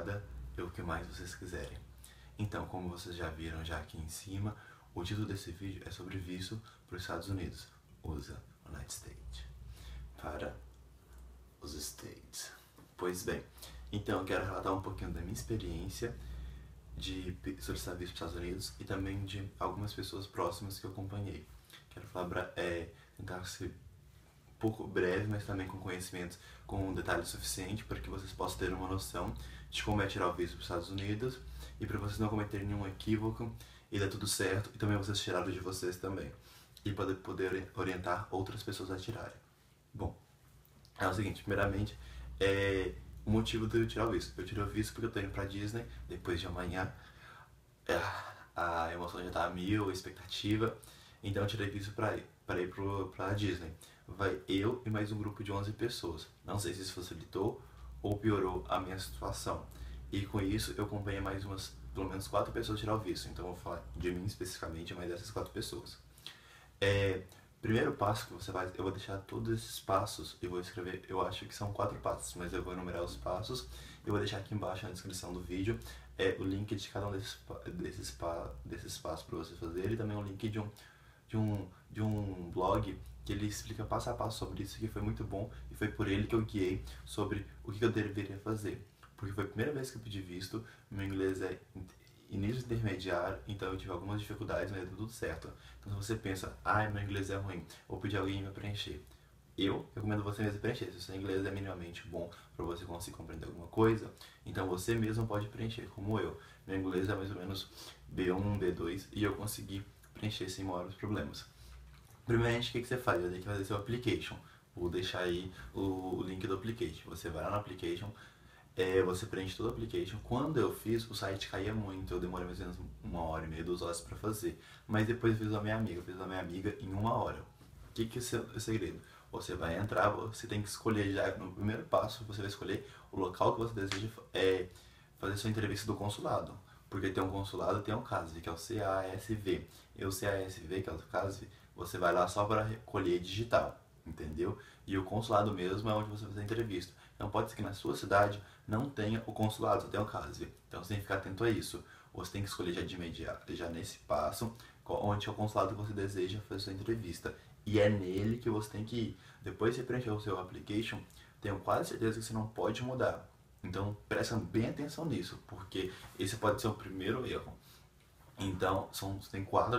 Canadá e o que mais vocês quiserem. Então, como vocês já viram já aqui em cima, o título desse vídeo é sobre visto para os Estados Unidos. Usa United States para os States. Pois bem, então eu quero relatar um pouquinho da minha experiência de solicitar visto para os Estados Unidos e também de algumas pessoas próximas que eu acompanhei. Quero falar tentar ser um pouco breve, mas também com conhecimentos com um detalhe suficiente para que vocês possam ter uma noção de como é tirar o visto para os Estados Unidos e para vocês não cometerem nenhum equívoco e dar tudo certo e também vocês tirarem de vocês também e poder orientar outras pessoas a tirarem. Bom, é o seguinte, primeiramente, o motivo de eu tirar o visto. Eu tirei o visto porque eu tô indo pra Disney depois de amanhã. A emoção já tá a mil, a expectativa. Então eu tirei visto pra ir pra Disney. Vai eu e mais um grupo de 11 pessoas. Não sei se isso facilitou ou piorou a minha situação. E com isso eu acompanhei mais pelo menos 4 pessoas tirar o visto. Então eu vou falar de mim especificamente, mais dessas 4 pessoas. Primeiro passo que você vai, eu vou deixar todos esses passos e vou escrever, eu acho que são 4 passos, mas eu vou enumerar os passos. Eu vou deixar aqui embaixo na descrição do vídeo o link de cada um desses passos para você fazer e também um link de um blog que ele explica passo a passo sobre isso, que foi muito bom e foi por ele que eu guiei sobre o que eu deveria fazer. Porque foi a primeira vez que eu pedi visto, meu inglês é início intermediário, então eu tive algumas dificuldades, mas deu tudo certo. Então se você pensa, meu inglês é ruim, vou pedir alguém para preencher. Eu recomendo você mesmo preencher. Se o seu inglês é minimamente bom para você conseguir compreender alguma coisa, então você mesmo pode preencher, como eu. Meu inglês é mais ou menos B1, B2 e eu consegui preencher sem maiores problemas. Primeiramente, o que você faz? Você tem que fazer seu application. Vou deixar aí o link do application. Você vai lá no application, você preenche todo o application. Quando eu fiz, o site caía muito, eu demorei mais ou menos 1h30, 2 horas para fazer. Mas depois eu fiz a minha amiga em 1 hora. O que é o segredo? Você vai entrar, você tem que escolher já no primeiro passo, você vai escolher o local que você deseja fazer sua entrevista do consulado. Porque tem um consulado, tem um CASV, que é o CASV. E o CASV, que é o CASV, você vai lá só para recolher digital, entendeu? E o consulado mesmo é onde você vai fazer a entrevista. Então pode ser que na sua cidade não tenha o consulado, só tenha o CASV. Então você tem que ficar atento a isso. Você tem que escolher já de imediato, já nesse passo, onde é o consulado que você deseja fazer sua entrevista. E é nele que você tem que ir. Depois que você preencher o seu application, tenho quase certeza que você não pode mudar. Então presta bem atenção nisso, porque esse pode ser o primeiro erro. Então, tem 4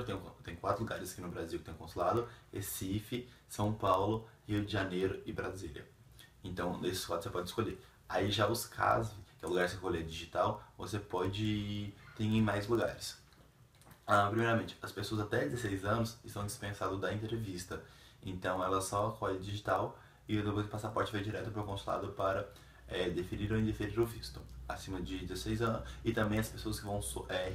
lugares aqui no Brasil que tem consulado: Recife, São Paulo, Rio de Janeiro e Brasília. Então, desses 4 você pode escolher. Aí já os CASV, que é o lugar que você escolher digital, você pode ter em mais lugares. Primeiramente, as pessoas até 16 anos estão dispensadas da entrevista. Então, ela só colhe digital e depois o passaporte vai direto para o consulado para deferir ou indeferir o visto. Acima de 16 anos. E também as pessoas que vão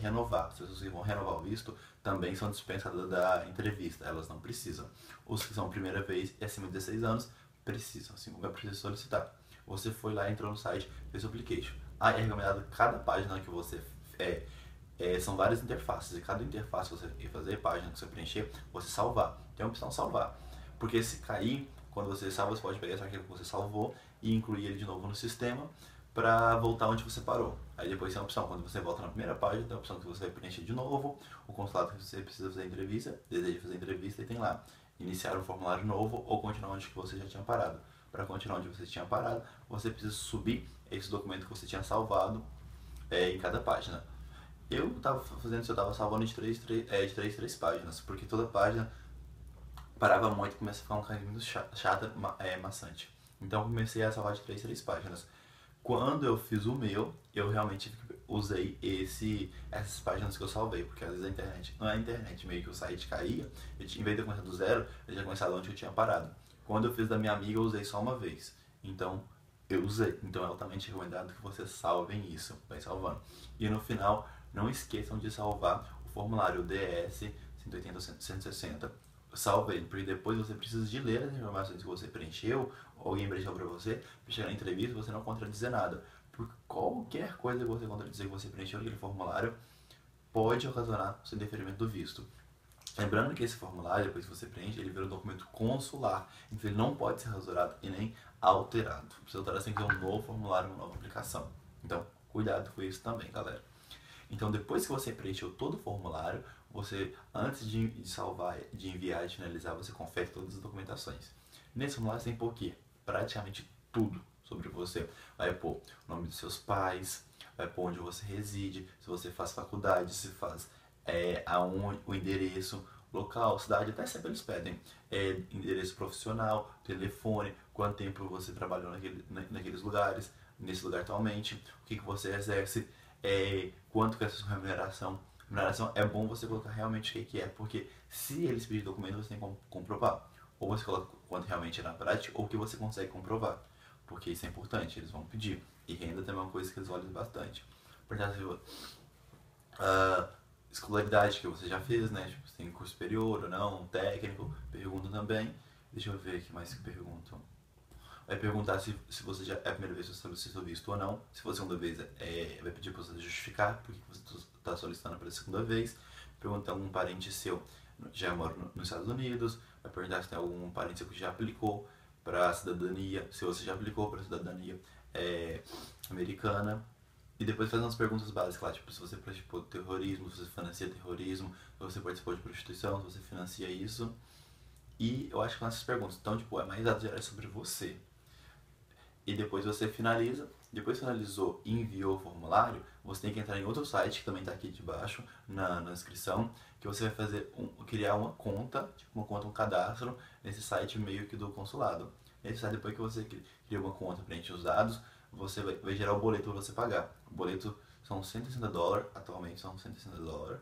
renovar. As pessoas que vão renovar o visto também são dispensadas da entrevista. Elas não precisam. Os que são a primeira vez e acima de 16 anos precisam. Assim como é preciso solicitar. Você foi lá, entrou no site, fez o application. É recomendado cada página que você são várias interfaces, e cada interface que você fazer, página que você preencher, você salvar. Tem a opção salvar. Porque se cair, quando você salva, você pode pegar esse arquivo que você salvou e incluir ele de novo no sistema para voltar onde você parou. Aí depois tem a opção, quando você volta na primeira página, tem a opção que você vai preencher de novo o consulado que você precisa fazer a entrevista, deseja fazer a entrevista, e tem lá, iniciar um formulário novo ou continuar onde você já tinha parado. Para continuar onde você tinha parado, você precisa subir esse documento que você tinha salvado em cada página. Eu estava fazendo isso, eu estava salvando de 3 páginas, porque toda página parava muito e começa a ficar um caminho muito chata, maçante. Então eu comecei a salvar de 3 páginas. Quando eu fiz o meu, eu realmente usei essas páginas que eu salvei, porque às vezes a internet, não é a internet, meio que o site caía, em vez de eu começar do zero, eu já começava onde eu tinha parado. Quando eu fiz da minha amiga, eu usei só uma vez. Então, eu usei. Então é altamente recomendado que vocês salvem isso, vai salvando. E no final, não esqueçam de salvar o formulário DS 180-160. Salve ele, porque depois você precisa de ler as informações que você preencheu, ou alguém preencheu para você, para chegar na entrevista você não contradizer nada. Porque qualquer coisa que você contradizer que você preencheu naquele formulário pode ocasionar o seu indeferimento do visto. Lembrando que esse formulário, depois que você preenche, ele vira um documento consular, então ele não pode ser rasurado e nem alterado. Para você alterar, você tem que ter um novo formulário, uma nova aplicação. Então, cuidado com isso também, galera. Então, depois que você preencheu todo o formulário, você, antes de salvar, de enviar e de finalizar, você confere todas as documentações. Nesse formulário você tem por quê? Praticamente tudo sobre você. Vai pôr o nome dos seus pais, vai pôr onde você reside, se você faz faculdade, se faz aonde, o endereço, local, cidade, até sempre eles pedem endereço profissional, telefone, quanto tempo você trabalhou naqueles lugares, nesse lugar atualmente, o que você exerce, quanto que é a sua remuneração. Remuneração é bom você colocar realmente o que é, porque se eles pedirem documento, você tem que comprovar. Ou você coloca quanto realmente é na prática, ou que você consegue comprovar. Porque isso é importante, eles vão pedir. E renda também é uma coisa que eles olham bastante. Portanto, escolaridade que você já fez, né? Tipo, se tem curso superior ou não, técnico, pergunta também. Deixa eu ver aqui mais que perguntam. Vai perguntar se você já é a primeira vez que você solicita o visto ou não. Se for a segunda vez, vai pedir para você justificar porque você está solicitando pela segunda vez. Perguntar algum parente seu já mora nos Estados Unidos. Vai perguntar se tem algum parente seu que já aplicou para a cidadania, se você já aplicou para a cidadania americana. E depois faz umas perguntas básicas lá, tipo, se você praticou terrorismo, se você financia terrorismo, se você participou de prostituição, se você financia isso. E eu acho que são essas perguntas. Então, tipo, é mais dados gerais sobre você. E depois você finaliza. Depois que finalizou e enviou o formulário, você tem que entrar em outro site, que também está aqui debaixo, na descrição, que você vai criar uma conta, tipo uma conta, um cadastro, nesse site meio que do consulado. Nesse site, depois que você cria uma conta, preenche os dados, você vai gerar o boleto para você pagar. O boleto são $160, atualmente são $160,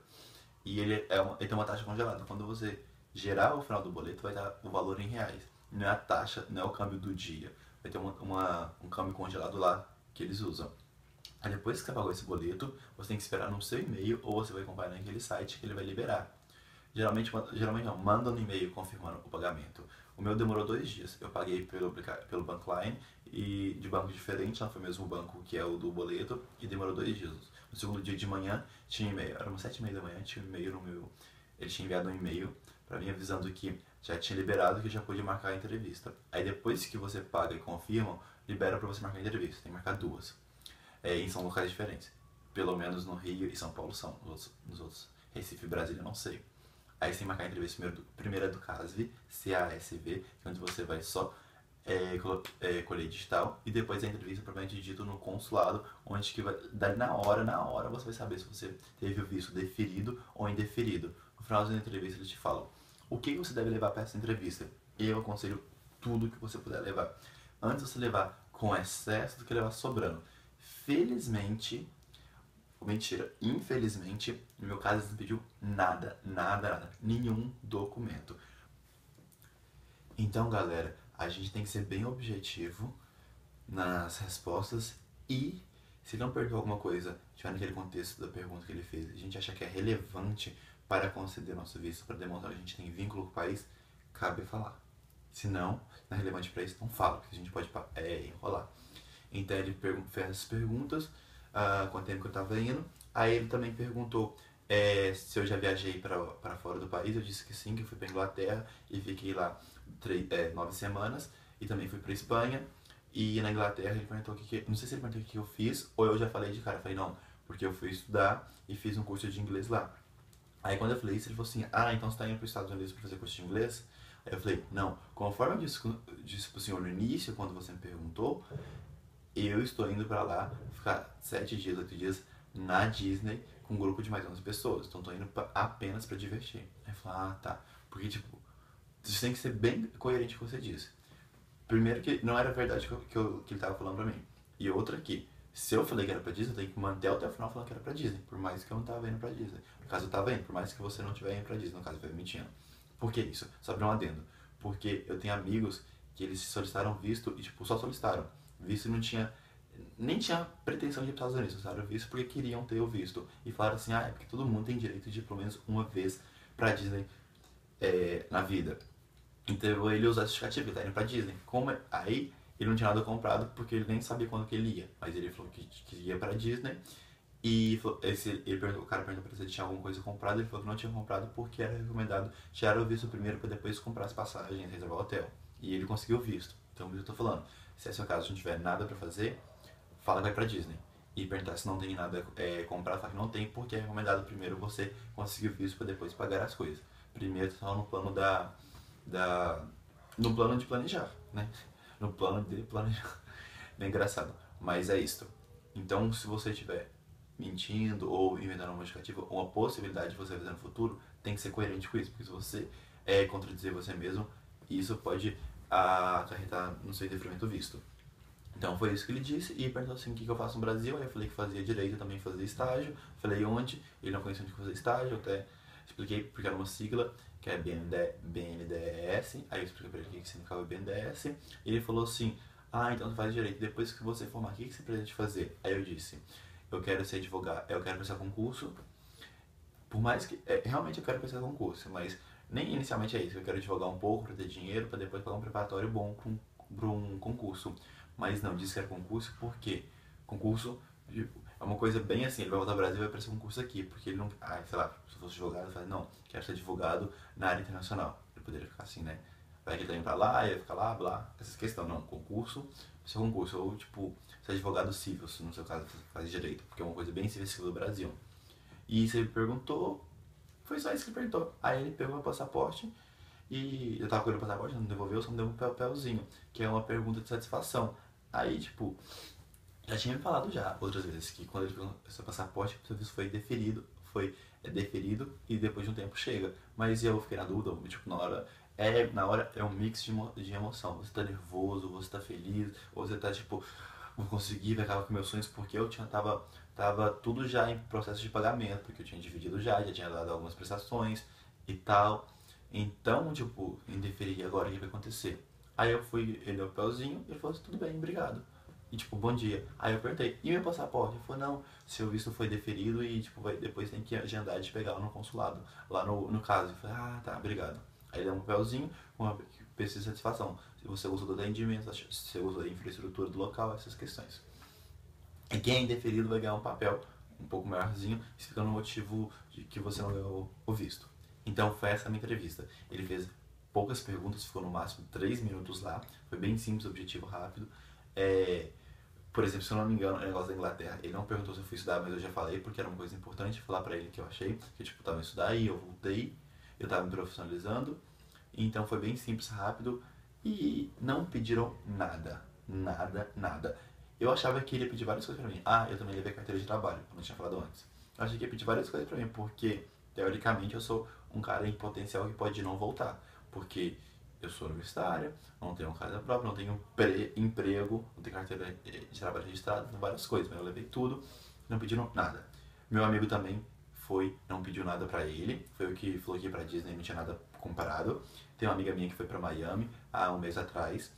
e ele tem uma taxa congelada. Quando você gerar o final do boleto, vai dar o valor em reais. Não é a taxa, não é o câmbio do dia. Vai ter um câmbio congelado lá que eles usam. Aí depois que você pagou esse boleto, você tem que esperar no seu e-mail ou você vai acompanhar naquele site que ele vai liberar. Geralmente não, manda no e-mail confirmando o pagamento. O meu demorou 2 dias. Eu paguei pelo Bankline e de banco diferente, não foi o mesmo banco que é o do boleto, e demorou 2 dias. No segundo dia de manhã tinha e-mail, era umas 7h30 da manhã, tinha um e-mail no meu. Ele tinha enviado um e-mail para mim avisando que já tinha liberado, que já podia marcar a entrevista. Aí depois que você paga e confirma, libera para você marcar a entrevista. Tem que marcar 2. E são locais diferentes. Pelo menos no Rio e São Paulo são. Nos outros, Recife e Brasília, não sei. Aí você tem que marcar a entrevista primeiro é do CASV, CASV, que é onde você vai só colher digital, e depois a entrevista propriamente dito no consulado, onde que vai dar na hora você vai saber se você teve o visto deferido ou indeferido. No final da entrevista eles te falam o que você deve levar para essa entrevista. E eu aconselho tudo que você puder levar. Antes de você levar com excesso do que levar sobrando. Felizmente, mentira, infelizmente, no meu caso eles não pediu nada, nenhum documento. Então, galera, a gente tem que ser bem objetivo nas respostas e se não perder alguma coisa, tiver naquele contexto da pergunta que ele fez, a gente achar que é relevante para conceder nosso visto, para demonstrar que a gente tem vínculo com o país, cabe falar. Se não é relevante para isso, não fala, porque a gente pode enrolar. Então ele fez essas perguntas, quanto tempo que eu estava indo. Aí ele também perguntou se eu já viajei para fora do país. Eu disse que sim, que eu fui para Inglaterra e fiquei lá 9 semanas. E também fui para Espanha. E na Inglaterra ele perguntou não sei se ele perguntou o que eu fiz ou eu já falei de cara. Eu falei não, porque eu fui estudar e fiz um curso de inglês lá. Aí quando eu falei isso, ele falou assim, então você está indo para os Estados Unidos para fazer curso de inglês? Aí eu falei, não, conforme eu disse pro senhor no início, quando você me perguntou, eu estou indo para lá ficar 7 dias, 8 dias na Disney com um grupo de mais 11 pessoas. Então estou indo apenas para divertir. Aí eu falei, tá. Porque, tipo, você tem que ser bem coerente com o que você disse. Primeiro que não era verdade que ele estava falando pra mim. E outra que, se eu falei que era pra Disney, eu tenho que manter até o final falando que era pra Disney. Por mais que eu não tava indo pra Disney. No caso eu tava indo, por mais que você não estiver indo pra Disney. No caso eu tô mentindo. Por que isso? Só pra um adendo. Porque eu tenho amigos que eles solicitaram visto e, tipo, só solicitaram. Visto não tinha... Nem tinha pretensão de ir para os Estados Unidos, solicitaram visto porque queriam ter o visto. E falaram assim, é porque todo mundo tem direito de ir pelo menos uma vez pra Disney na vida. Então ele usou essa justificativa, ele tá indo pra Disney. Aí ele não tinha nada comprado porque ele nem sabia quando que ele ia. Mas ele falou que ia pra Disney. E o cara perguntou pra ele se tinha alguma coisa comprada. Ele falou que não tinha comprado porque era recomendado tirar o visto primeiro pra depois comprar as passagens, reservar o hotel. E ele conseguiu o visto. Então eu tô falando, se é seu caso, não tiver nada pra fazer, fala que vai pra Disney. e perguntar se não tem nada comprado, falar que não tem, porque é recomendado primeiro você conseguir o visto para depois pagar as coisas. Primeiro só no plano da no plano de planejar, né? No plano de planejar. Bem engraçado, mas é isso. Então, se você estiver mentindo ou inventando uma justificativa, uma possibilidade de você fazer no futuro, tem que ser coerente com isso, porque se você contradizer você mesmo, isso pode acarretar no seu indeferimento visto. Então foi isso que ele disse e perguntou assim o que eu faço no Brasil. Aí eu falei que fazia direito, eu também fazia estágio. Falei onde, ele não conhecia onde eu fazia estágio, eu até expliquei porque era uma sigla que é BNDES. Aí eu expliquei pra ele o que significava BNDES. E ele falou assim: ah, então tu faz direito, depois que você formar, o que você pretende fazer? Aí eu disse: eu quero ser advogado, eu quero prestar concurso. Por mais que, realmente eu quero prestar concurso, mas nem inicialmente é isso. Eu quero advogar um pouco para ter dinheiro, para depois pagar um preparatório bom para um concurso. Mas não, disse que era concurso porque concurso tipo, é uma coisa bem assim, ele vai voltar ao Brasil e vai prestar concurso aqui, porque ele não, sei lá, se fosse advogado, ele fala, não, quero ser advogado na área internacional. Ele poderia ficar assim, né? Vai que ele tá indo pra lá, ia ficar lá, blá, essas questões, não, concurso, seu concurso, ou tipo, ser advogado civil, se no seu caso faz direito, porque é uma coisa bem civil do Brasil. E se ele perguntou, foi só isso que ele perguntou. Aí ele pegou meu passaporte e eu tava com ele o passaporte, não devolveu, só me deu um papelzinho, que é uma pergunta de satisfação. Aí, tipo, já tinha me falado já outras vezes que quando ele pegou seu passaporte, o serviço foi deferido e depois de um tempo chega. Mas eu fiquei na dúvida, tipo, na hora é um mix de emoção. Você tá nervoso, você tá feliz, ou você tá tipo, vou conseguir, vai acabar com meus sonhos, porque tava tudo já em processo de pagamento, porque eu tinha dividido já tinha dado algumas prestações e tal. Então, tipo, indeferi agora o que vai acontecer. Aí eu fui, ele deu o papelzinho e ele falou assim, tudo bem, obrigado. E tipo, bom dia. Aí eu perguntei, e meu passaporte? Ele falou, não, seu visto foi deferido e tipo, depois tem que agendar de pegar lá no consulado, lá no caso. Eu falei, ah, tá, obrigado. Aí ele deu um papelzinho com uma pesquisa de satisfação. Se você gostou do atendimento, se você gostou da infraestrutura do local, essas questões. E quem é indeferido vai ganhar um papel um pouco maiorzinho, explicando o motivo de que você não ganhou o visto. Então foi essa a minha entrevista. Ele fez poucas perguntas, ficou no máximo 3 minutos lá. Foi bem simples, objetivo rápido. Por exemplo, se eu não me engano, o negócio da Inglaterra, ele não perguntou se eu fui estudar, mas eu já falei porque era uma coisa importante falar pra ele que eu achei, que tipo, eu tava em estudar e eu voltei, eu tava me profissionalizando, então foi bem simples, rápido e não pediram nada, nada, nada. Eu achava que ele ia pedir várias coisas pra mim. Ah, eu também levei carteira de trabalho, como eu tinha falado antes. Eu achei que ia pedir várias coisas pra mim, porque teoricamente eu sou um cara em potencial que pode não voltar, porque eu sou universitário, não tenho casa própria, não tenho emprego, não tenho carteira de trabalho registrada, várias coisas, mas eu levei tudo, não pediram nada. Meu amigo também não pediu nada pra ele, foi o que falou que ia pra Disney, não tinha nada comprado. Tem uma amiga minha que foi pra Miami há um mês atrás,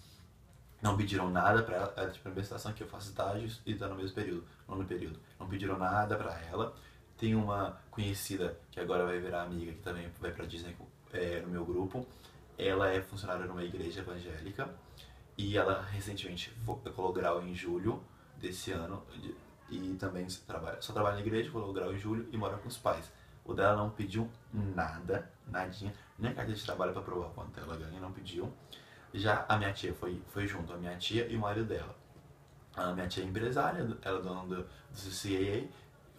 não pediram nada pra ela, tipo, a minha situação que eu faço estágios e tá no mesmo período, no período. Não pediram nada pra ela. Tem uma conhecida que agora vai virar amiga, que também vai pra Disney no meu grupo. Ela é funcionária numa igreja evangélica e ela recentemente colocou grau em julho desse ano e também só trabalha na igreja, colocou grau em julho e mora com os pais. O dela não pediu nada, nadinha, nem carteira de trabalho para provar quanto ela ganha, não pediu. Já a minha tia foi junto, a minha tia e o marido dela. A minha tia é empresária, ela é dona do CCAA,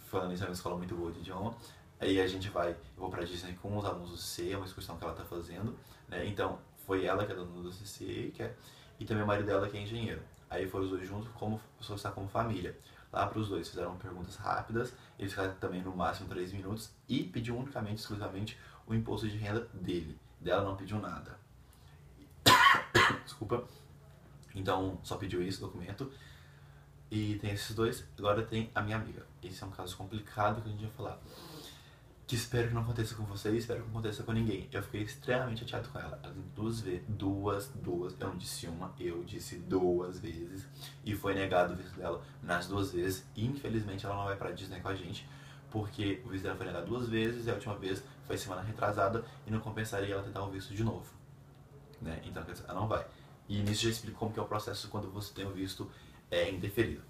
falando isso é uma escola muito boa de idioma. Aí a gente eu vou pra Disney com os alunos do C, é uma excursão que ela tá fazendo, né? Então, foi ela que é dona do CCA, e também o marido dela que é engenheiro. Aí foram os dois juntos, como estar como família. Lá para os dois fizeram perguntas rápidas, eles ficaram também no máximo 3 minutos e pediu unicamente, exclusivamente, o imposto de renda dele. Dela não pediu nada. Desculpa. Então, só pediu isso, documento. E tem esses dois. Agora tem a minha amiga. Esse é um caso complicado que a gente vai falar. Que espero que não aconteça com você e espero que não aconteça com ninguém. Eu fiquei extremamente chateado com ela. Ela duas vezes, eu não disse uma, eu disse 2 vezes. E foi negado o visto dela nas 2 vezes. E infelizmente ela não vai pra Disney com a gente, porque o visto dela foi negado 2 vezes e a última vez foi semana retrasada e não compensaria ela tentar o visto de novo, né? Então ela não vai. E nisso já explico como que é o processo quando você tem o visto indeferido.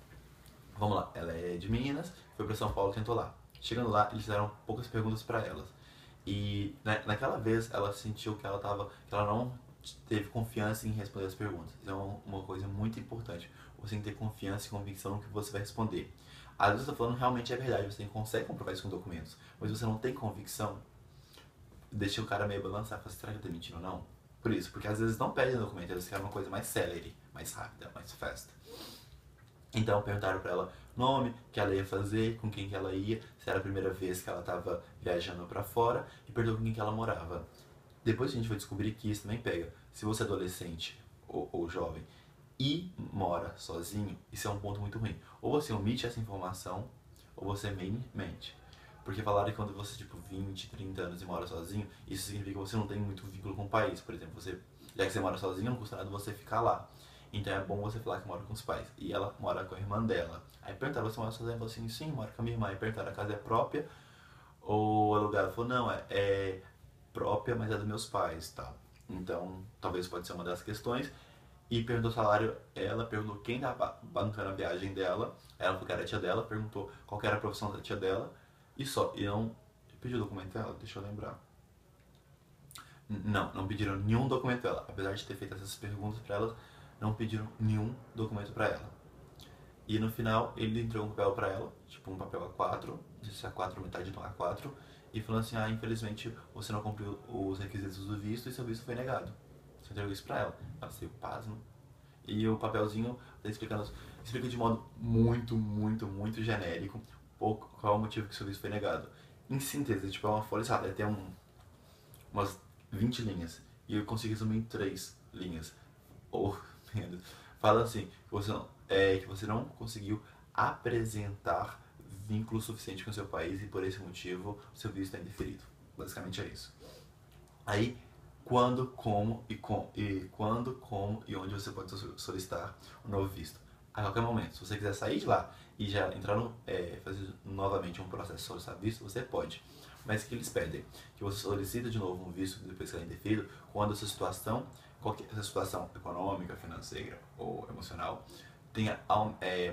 Vamos lá, ela é de Minas, foi pra São Paulo, tentou lá. Chegando lá, eles fizeram poucas perguntas pra elas. E naquela vez ela sentiu que ela não teve confiança em responder as perguntas. Isso é uma coisa muito importante. Você tem que ter confiança e convicção no que você vai responder. Às vezes eu tô falando realmente é verdade, você consegue comprovar isso com documentos, mas você não tem convicção, deixa o cara meio balançar, fala, será que eu tô mentindo ou não? Por isso, porque às vezes não pedem documento, eles querem uma coisa mais célere, mais rápida, mais fast. Então perguntaram pra ela nome, o que ela ia fazer, com quem que ela ia, se era a primeira vez que ela tava viajando pra fora, e perguntou com quem que ela morava. Depois a gente vai descobrir que isso também pega. Se você é adolescente ou jovem e mora sozinho, isso é um ponto muito ruim. Ou você omite essa informação, ou você mente. Porque falaram que quando você, tipo, 20, 30 anos e mora sozinho, isso significa que você não tem muito vínculo com o país. Por exemplo, já que você mora sozinho, não custa nada você ficar lá. Então é bom você falar que mora com os pais. E ela mora com a irmã dela. Aí perguntaram, você mora sozinho? Ela falou assim, sim, moro com a minha irmã. Aí perguntaram, a casa é própria ou alugada? Ela falou, não, é própria, mas é dos meus pais, tal. Então, talvez pode ser uma das questões. E perguntou o salário, ela perguntou quem estava bancando a viagem dela. Ela falou que era a tia dela, perguntou qual que era a profissão da tia dela. E só, e não pediu o documento dela, deixa eu lembrar. Não pediram nenhum documento dela. Apesar de ter feito essas perguntas pra ela, não pediram nenhum documento pra ela. E no final, ele entregou um papel pra ela, tipo um papel A4, não sei se é A4 metade do A4, e falou assim, infelizmente você não cumpriu os requisitos do visto e seu visto foi negado. Você entregou isso pra ela. Ela saiu pasmo. E o papelzinho tá explica de modo muito genérico qual é o motivo que seu visto foi negado. Em síntese, tipo, é uma folha, sabe, deve ter umas 20 linhas. E eu consegui resumir em 3 linhas. Ou menos. Fala assim, que você não conseguiu apresentar vínculo suficiente com o seu país e por esse motivo o seu visto é indeferido. Basicamente é isso. Aí, quando, como e onde você pode solicitar um novo visto. A qualquer momento. Se você quiser sair de lá e já entrar fazer novamente um processo de solicitar visto, você pode. Mas o que eles pedem? Que você solicita de novo um visto depois que ele é indeferido, quando essa situação, essa situação econômica, financeira ou emocional, tenha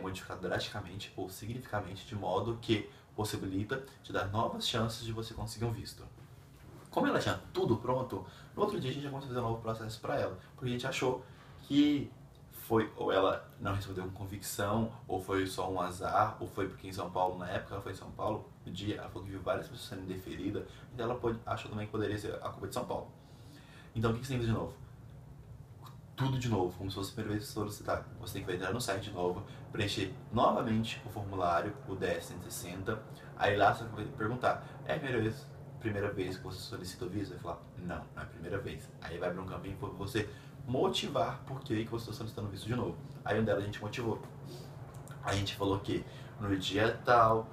modificado drasticamente ou significativamente de modo que possibilita te dar novas chances de você conseguir um visto. Como ela tinha tudo pronto, no outro dia a gente já começou a fazer um novo processo para ela, porque a gente achou que foi ou ela não respondeu com convicção, ou foi só um azar, ou foi porque em São Paulo, na época ela foi em São Paulo, no dia ela falou que viu várias pessoas sendo indeferidas, então ela achou também que poderia ser a culpa de São Paulo. Então o que você tem que fazer de novo? Tudo de novo, como se fosse a primeira vez que você solicitar. Você tem que entrar no site de novo, preencher novamente o formulário, o DS-160, aí lá você vai perguntar, é a primeira vez que você solicita o visto? Vai falar, não é a primeira vez. Aí vai para um campinho para você motivar por que você está solicitando o visto de novo. Aí um dela a gente motivou. A gente falou que no dia tal,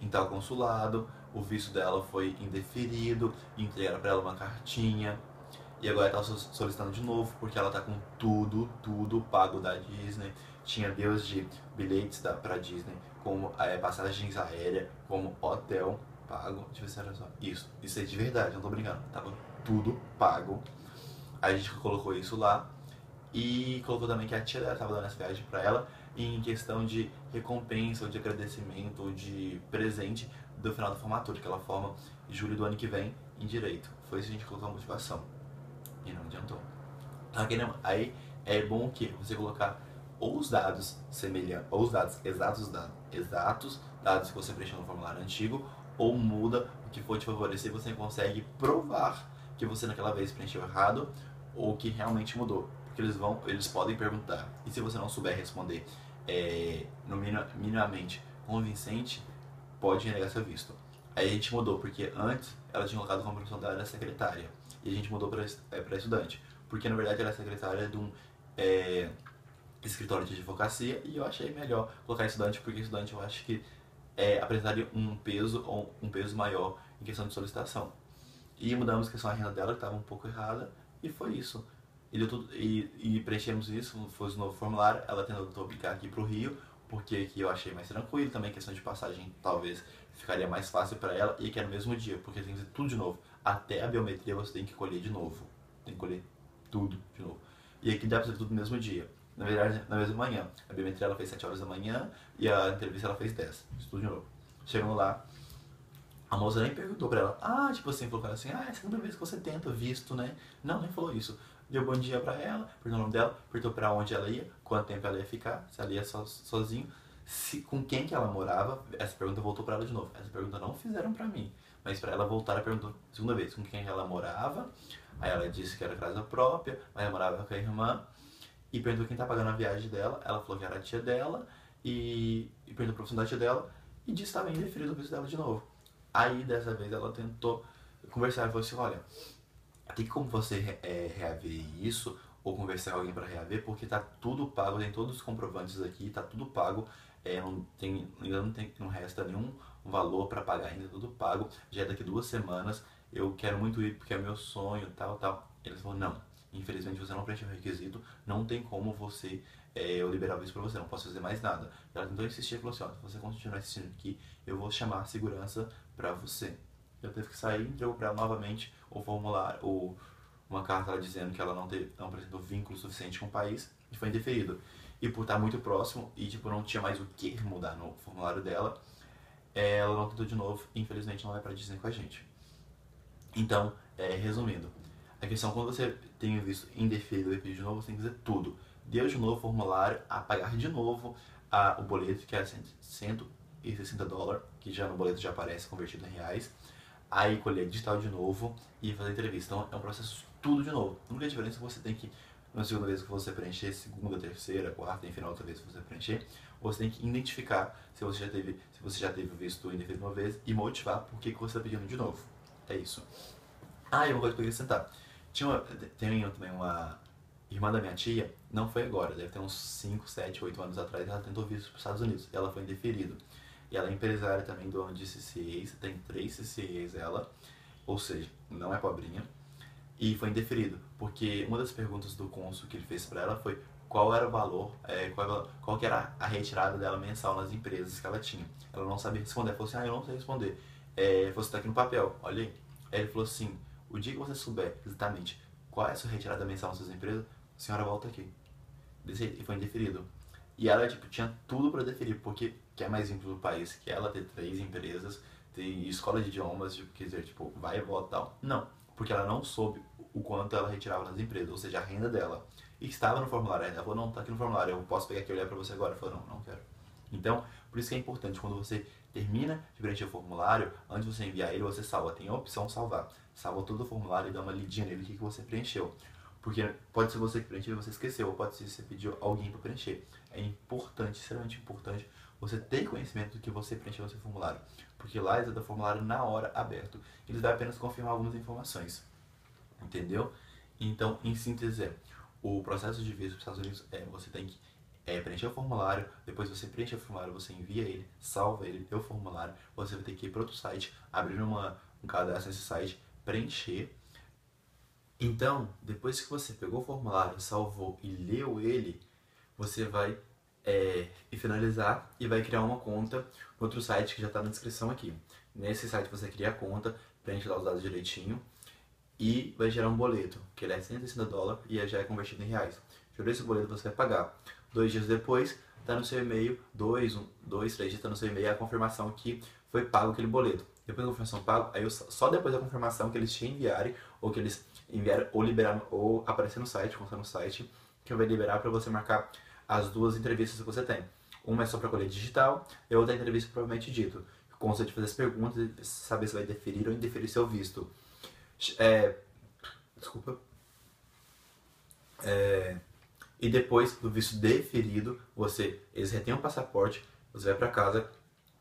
em tal consulado, o visto dela foi indeferido, e entregaram para ela uma cartinha. E agora ela tá solicitando de novo, porque ela tá com tudo pago da Disney. Tinha desde bilhetes pra Disney, como passagens aéreas, como hotel pago. Deixa eu ver se era só. Isso é de verdade, não tô brincando. Tava tudo pago. Aí a gente colocou isso lá. E colocou também que a tia dela tava dando essa viagem pra ela. E em questão de recompensa, ou de agradecimento, ou de presente do final da formatura, que ela forma em julho do ano que vem em Direito. Foi isso que a gente colocou a motivação. E não adiantou. Aí é bom que você colocar ou os dados semelhantes, ou os dados exatos dados que você preencheu no formulário antigo, ou muda o que for te favorecer, você consegue provar que você naquela vez preencheu errado ou que realmente mudou. Porque eles podem perguntar. E se você não souber responder minimamente convincente, pode renegar seu visto. Aí a gente mudou, porque antes ela tinha colocado como profissão dela secretária. E a gente mudou para estudante. Porque na verdade ela é secretária de um escritório de advocacia. E eu achei melhor colocar estudante, porque estudante eu acho que apresentaria um peso maior em questão de solicitação. E mudamos a questão da renda dela, que estava um pouco errada. E foi isso. E preenchemos isso, foi o novo formulário. Ela tentou aplicar aqui pro Rio, porque aqui eu achei mais tranquilo. Também questão de passagem talvez ficaria mais fácil para ela. E que é no mesmo dia, porque tem que fazer tudo de novo. Até a biometria você tem que colher de novo. Tem que colher tudo de novo. E aqui dá pra fazer tudo no mesmo dia. Na verdade, na mesma manhã. A biometria ela fez 7 horas da manhã e a entrevista ela fez 10. Isso tudo de novo. Chegando lá, a moça nem perguntou pra ela. Tipo assim, falou assim, essa é a primeira vez que você tenta visto, né? Não, nem falou isso. Deu bom dia pra ela, perguntou o nome dela, perguntou pra onde ela ia, quanto tempo ela ia ficar, se ela ia sozinho, com quem que ela morava. Essa pergunta voltou para ela de novo. Essa pergunta não fizeram para mim, mas para ela voltar a pergunta segunda vez, com quem ela morava. Aí ela disse que era casa própria, mas ela morava com a irmã. E perguntou quem tá pagando a viagem dela. Ela falou que era a tia dela. E perguntou a profissão da tia dela. E disse que estava indeferido o visto dela de novo. Aí dessa vez ela tentou conversar e falou assim: olha, tem como você reaver isso? Ou conversar com alguém para reaver? Porque tá tudo pago, tem todos os comprovantes aqui, tá tudo pago. Não resta nenhum valor para pagar ainda, tudo pago. Já é daqui 2 semanas. Eu quero muito ir porque é meu sonho, tal, tal. Eles falaram: não, infelizmente você não preencheu o requisito, não tem como eu liberar isso pra você, não posso fazer mais nada. Ela tentou insistir e falou assim: ó, se você continuar insistindo aqui, eu vou chamar a segurança pra você. Eu teve que sair, entregou pra ela novamente o formulário, uma carta lá dizendo que ela não apresentou vínculo suficiente com o país e foi indeferido. E por estar muito próximo e tipo, não tinha mais o que mudar no formulário dela, ela não tentou de novo e infelizmente não vai pra Disney com a gente. Então, resumindo, a questão é quando você tem o visto indeferido e pedir de novo, você tem que dizer tudo. Deu de novo o formulário, apagar de novo o boleto, que é $160, que já no boleto já aparece convertido em reais. Aí colher digital de novo e fazer entrevista. Então é um processo tudo de novo. A única diferença é que você tem que, na segunda vez que você preencher, segunda, terceira, quarta, enfim, na outra vez que você preencher, você tem que identificar se você já teve o visto indeferido uma vez e motivar por que você está pedindo de novo. É isso. Ah, e uma coisa que eu queria acrescentar. Tem também uma irmã da minha tia, não foi agora, deve ter uns 5, 7, 8 anos atrás, ela tentou visto para os Estados Unidos. Ela foi indeferida. E ela é empresária também, dona de CCAs, tem 3 CCAs ela, ou seja, não é pobrinha. E foi indeferido, porque uma das perguntas do cônsul que ele fez para ela foi qual era o valor, qual que era a retirada dela mensal nas empresas que ela tinha. Ela não sabia responder, ela falou assim: eu não sei responder. Você está aqui no papel, olha aí. Aí ele falou assim: o dia que você souber exatamente qual é a sua retirada mensal nas suas empresas, a senhora volta aqui. E foi indeferido. E ela, tipo, tinha tudo para deferir, porque quer mais vir pro país, que ela ter 3 empresas, ter escola de idiomas, tipo, quer dizer, tipo, vai e volta e tal. Não, porque ela não soube o quanto ela retirava nas empresas, ou seja, a renda dela. E estava no formulário, ela falou: não, tá aqui no formulário, eu posso pegar aqui e olhar pra você agora. Ela falou: não quero. Então, por isso que é importante, quando você termina de preencher o formulário, antes de você enviar ele, você salva. Tem a opção salvar. Salva todo o formulário e dá uma lidinha nele, o que você preencheu. Porque pode ser você que preencheu e você esqueceu, ou pode ser que você pediu alguém para preencher. É importante, extremamente importante, você ter conhecimento do que você preencheu no seu formulário. Porque lá eles dão o formulário na hora, aberto. Eles vão apenas confirmar algumas informações. Entendeu? Então, em síntese, o processo de visto para os Estados Unidos você tem que preencher o formulário, depois você preenche o formulário, você envia ele, salva ele, teu formulário, você vai ter que ir para outro site, abrir um cadastro nesse site, preencher. Então, depois que você pegou o formulário, salvou e leu ele, você vai finalizar e vai criar uma conta no outro site que já está na descrição aqui. Nesse site você cria a conta, preenche lá os dados direitinho e vai gerar um boleto, que ele é $160 e já é convertido em reais. Gerou esse boleto, você vai pagar. 2 dias depois, está no seu e-mail, 3 dias está no seu e-mail a confirmação que foi pago aquele boleto. Depois da confirmação pago, aí só depois da confirmação que eles te enviarem, ou que eles enviaram, ou liberaram, ou aparecer no site, constar no site, que vai liberar para você marcar as 2 entrevistas que você tem. Uma é só para colher digital, e a outra é a entrevista propriamente dito. Consta de fazer as perguntas e saber se vai deferir ou indeferir seu visto. Desculpa. E depois do visto deferido, eles retêm o passaporte, você vai para casa,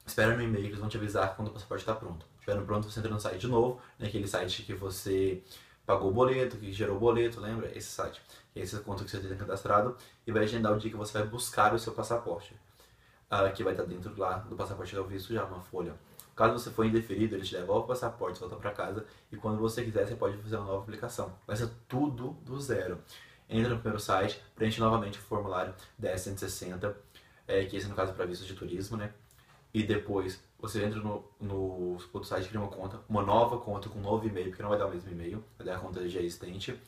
espera no e-mail, eles vão te avisar quando o passaporte está pronto. Estiverem pronto, você entra no site de novo, naquele site que você pagou o boleto, que gerou o boleto, lembra? Esse site. Esse é a conta que você tem cadastrado e vai agendar o dia que você vai buscar o seu passaporte, que vai estar dentro lá do passaporte do visto já, uma folha. Caso você for indeferido, ele te devolve o passaporte, volta para casa e quando você quiser, você pode fazer uma nova aplicação. Vai ser tudo do zero. Entra no primeiro site, preenche novamente o formulário 10.160, que esse no caso é para visto de turismo, né? E depois você entra no outro site, cria uma nova conta com um novo e-mail, porque não vai dar o mesmo e-mail, vai dar a conta já existente,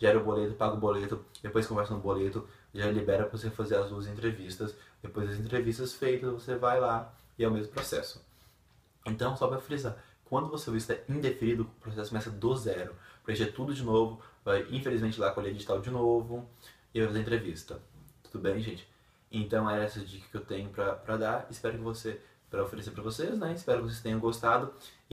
gera o boleto, paga o boleto, depois conversa no boleto, já libera para você fazer as 2 entrevistas, depois das entrevistas feitas, você vai lá e é o mesmo processo. Então, só para frisar, quando você visto é indeferido, o processo começa do zero, preencher tudo de novo, vai infelizmente lá colher digital de novo e vai fazer entrevista. Tudo bem, gente? Então era essa dica que eu tenho pra dar. Espero que para oferecer para vocês, né? Espero que vocês tenham gostado.